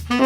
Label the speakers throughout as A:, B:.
A: What's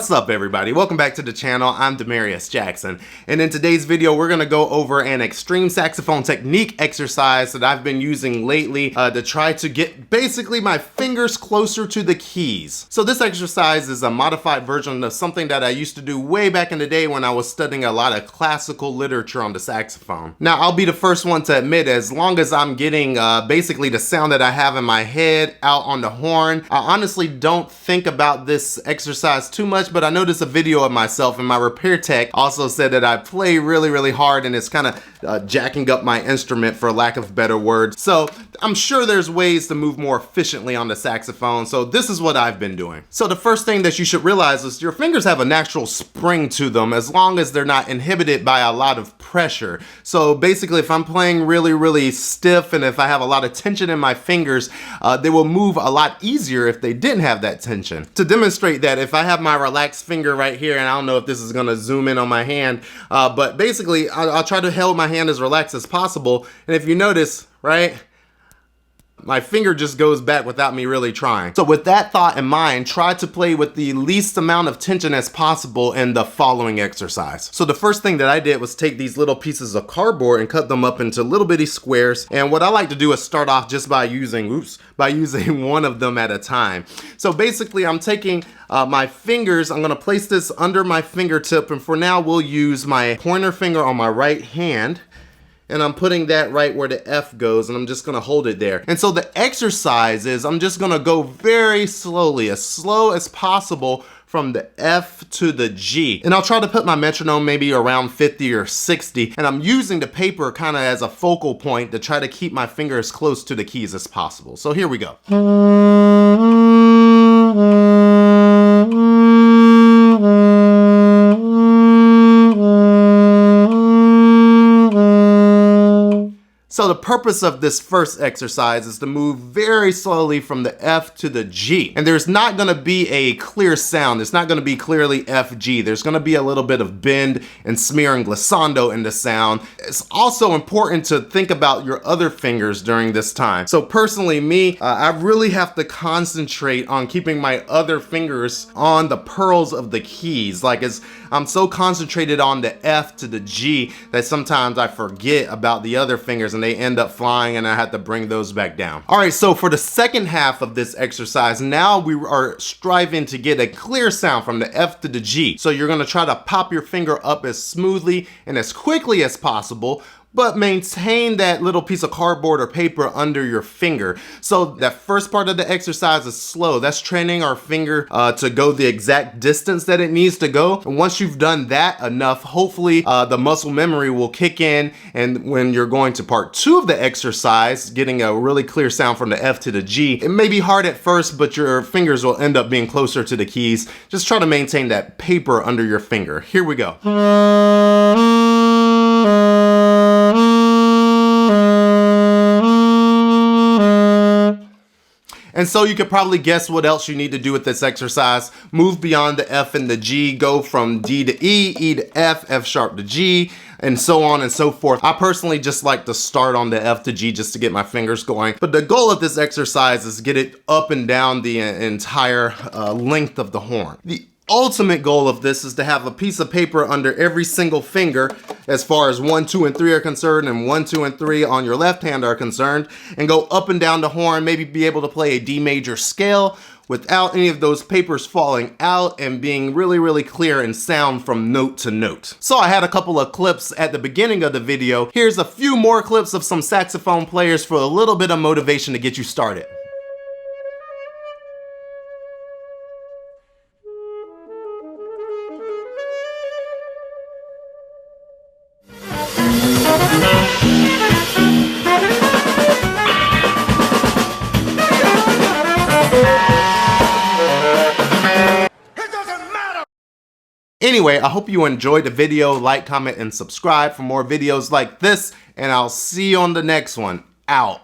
A: up, everybody? Welcome back to the channel. I'm DeMarius Jackson, and in today's video we're going to go over an extreme saxophone technique exercise that I've been using lately to try to get basically my fingers closer to the keys. So this exercise is a modified version of something that I used to do way back in the day when I was studying a lot of classical literature on the saxophone. Now, I'll be the first one to admit, as long as I'm getting basically the sound that I have in my head out on the horn, I honestly don't think about this exercise too much, but I noticed a video of myself and my repair tech also said that I play really hard and it's kind of jacking up my instrument, for lack of better words. So I'm sure there's ways to move more efficiently on the saxophone, so this is what I've been doing. So the first thing that you should realize is your fingers have a natural spring to them as long as they're not inhibited by a lot of pressure. So basically, if I'm playing really stiff and if I have a lot of tension in my fingers, they will move a lot easier if they didn't have that tension. To demonstrate that, if I have my relaxed finger right here, and I don't know if this is gonna zoom in on my hand, but basically I'll try to hold my hand as relaxed as possible, and if you notice, right, my finger just goes back without me really trying. So with that thought in mind, try to play with the least amount of tension as possible in the following exercise. So the first thing that I did was take these little pieces of cardboard and cut them up into little bitty squares. And what I like to do is start off just by using, one of them at a time. So basically I'm taking my fingers, I'm gonna place this under my fingertip, and for now we'll use my pointer finger on my right hand. And I'm putting that right where the F goes, and I'm just gonna hold it there. And so the exercise is I'm just gonna go very slowly, as slow as possible, from the F to the G. And I'll try to put my metronome maybe around 50 or 60, and I'm using the paper kind of as a focal point to try to keep my finger as close to the keys as possible. So here we go. So the purpose of this first exercise is to move very slowly from the F to the G. And there's not gonna be a clear sound. It's not gonna be clearly F, G. There's gonna be a little bit of bend and smear and glissando in the sound. It's also important to think about your other fingers during this time. So personally, I really have to concentrate on keeping my other fingers on the pearls of the keys. I'm so concentrated on the F to the G that sometimes I forget about the other fingers and they end up flying, and I have to bring those back down. All right, so for the second half of this exercise, now we are striving to get a clear sound from the F to the G. So you're gonna try to pop your finger up as smoothly and as quickly as possible, but maintain that little piece of cardboard or paper under your finger. So that first part of the exercise is slow. That's training our finger to go the exact distance that it needs to go. And once you've done that enough, hopefully the muscle memory will kick in, and when you're going to part two of the exercise, getting a really clear sound from the F to the G, it may be hard at first, but your fingers will end up being closer to the keys. Just try to maintain that paper under your finger. Here we go. And so you could probably guess what else you need to do with this exercise. Move beyond the F and the G, go from D to E, E to F, F sharp to G, and so on and so forth. I personally just like to start on the F to G just to get my fingers going. But the goal of this exercise is get it up and down the entire length of the horn. The ultimate goal of this is to have a piece of paper under every single finger as far as 1, 2, and 3 are concerned, and 1, 2, and 3 on your left hand are concerned, and go up and down the horn, maybe be able to play a D major scale without any of those papers falling out and being really clear and sound from note to note. So I had a couple of clips at the beginning of the video. Here's a few more clips of some saxophone players for a little bit of motivation to get you started. Anyway, I hope you enjoyed the video. Like, comment, and subscribe for more videos like this, and I'll see you on the next one. Out.